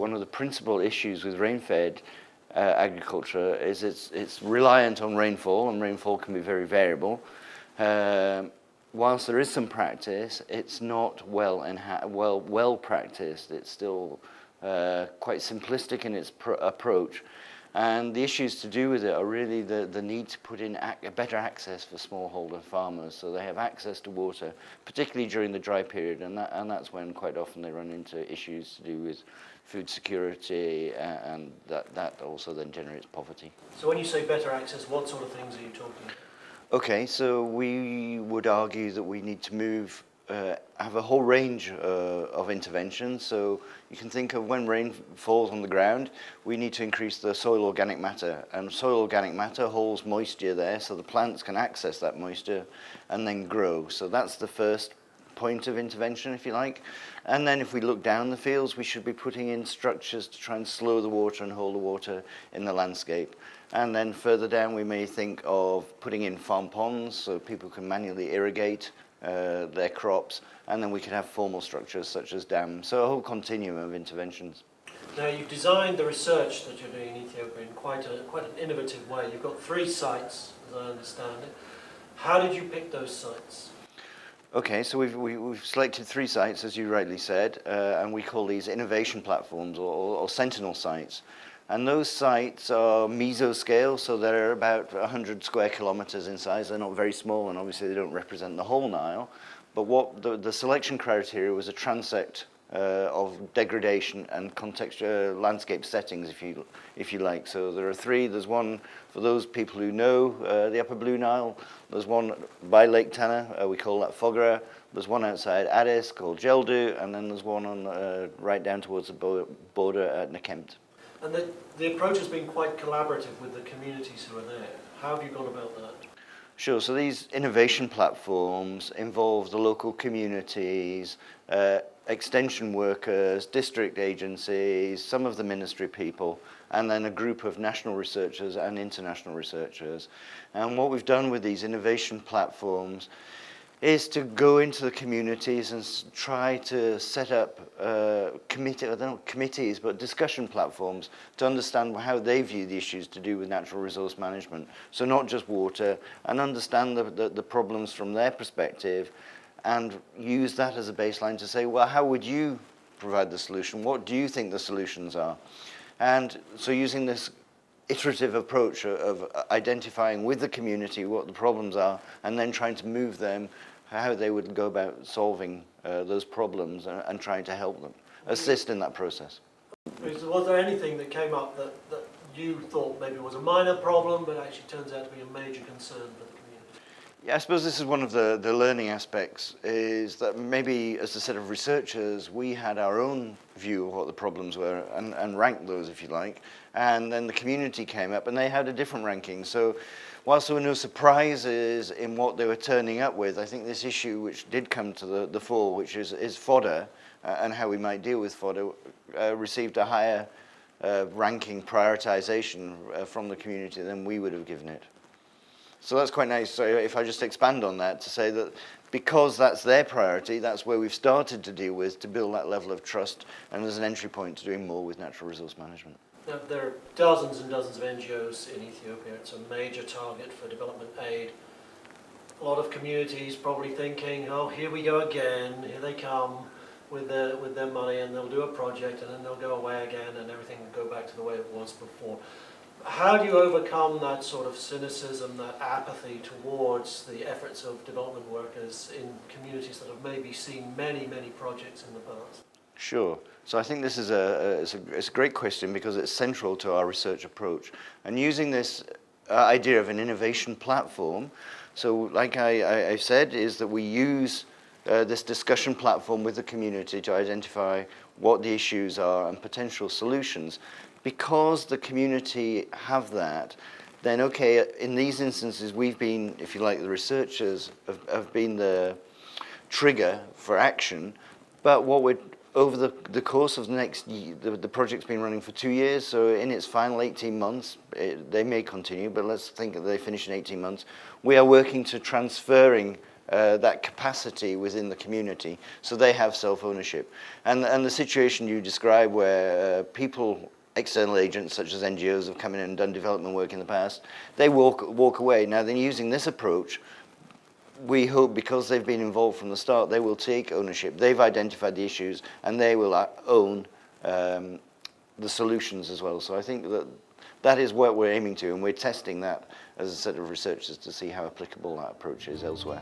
one of the principal issues with rain-fed agriculture is it's reliant on rainfall, and rainfall can be very variable. Whilst there is some practice, it's not well practiced. It's still quite simplistic in its approach. And the issues to do with it are really the need to put in better access for smallholder farmers, so they have access to water, particularly during the dry period, and that's when quite often they run into issues to do with food security, and that also then generates poverty. So when you say better access, what sort of things are you talking about? Okay, so we would argue that we need to have a whole range of interventions. So you can think of when rain falls on the ground, we need to increase the soil organic matter. And soil organic matter holds moisture there, so the plants can access that moisture and then grow. So that's the first point of intervention, if you like. And then if we look down the fields, we should be putting in structures to try and slow the water and hold the water in the landscape. And then further down, we may think of putting in farm ponds so people can manually irrigate their crops, and then we could have formal structures such as dams. So a whole continuum of interventions. Now, you've designed the research that you're doing in Ethiopia in quite an innovative way. You've got 3 sites, as I understand it. How did you pick those sites? Okay, so we've selected 3 sites, as you rightly said, and we call these innovation platforms or sentinel sites. And those sites are mesoscale, so they're about 100 square kilometers in size. They're not very small, and obviously they don't represent the whole Nile. But what the selection criteria was a transect of degradation and contextual landscape settings, if you like. So there are 3. There's one for those people who know the Upper Blue Nile. There's one by Lake Tana, we call that Foghara. There's one outside Addis called Geldu, and then there's one on right down towards the border at Nekemte. And the approach has been quite collaborative with the communities who are there. How have you gone about that? Sure, so these innovation platforms involve the local communities, extension workers, district agencies, some of the ministry people, and then a group of national researchers and international researchers. And what we've done with these innovation platforms is to go into the communities and try to set up committees, but discussion platforms to understand how they view the issues to do with natural resource management. So not just water, and understand the problems from their perspective, and use that as a baseline to say, well, how would you provide the solution? What do you think the solutions are? And so using this iterative approach of identifying with the community what the problems are, and then trying to move them, how they would go about solving those problems and trying to help them, assist in that process. Was there anything that came up that you thought maybe was a minor problem, but actually turns out to be a major concern for the community? Yeah, I suppose this is one of the learning aspects, is that maybe as a set of researchers, we had our own view of what the problems were and ranked those, if you like. And then the community came up and they had a different ranking. So whilst there were no surprises in what they were turning up with, I think this issue which did come to the fore, which is fodder and how we might deal with fodder, received a higher ranking prioritization from the community than we would have given it. So that's quite nice. So if I just expand on that to say that because that's their priority, that's where we've started to deal with to build that level of trust, and there's an entry point to doing more with natural resource management. Now, there are dozens and dozens of NGOs in Ethiopia. It's a major target for development aid. A lot of communities probably thinking, oh, here we go again, here they come with their money, and they'll do a project and then they'll go away again and everything will go back to the way it was before. How do you overcome that sort of cynicism, that apathy towards the efforts of development workers in communities that have maybe seen many, many projects in the past? Sure. So I think this is it's a great question because it's central to our research approach. And using this idea of an innovation platform, so like I said, is that we use this discussion platform with the community to identify what the issues are and potential solutions. Because the community have that, then okay, in these instances we've been, if you like, the researchers have been the trigger for action, but what we're over the course of the next year, the project's been running for 2 years, so in its final 18 months, they may continue, but let's think that they finish in 18 months, we are working to transferring that capacity within the community, so they have self-ownership. And the situation you describe where people, external agents such as NGOs have come in and done development work in the past, they walk away. Now then, using this approach, we hope because they've been involved from the start, they will take ownership. They've identified the issues and they will own the solutions as well. So I think that is what we're aiming to, and we're testing that as a set of researchers to see how applicable that approach is elsewhere.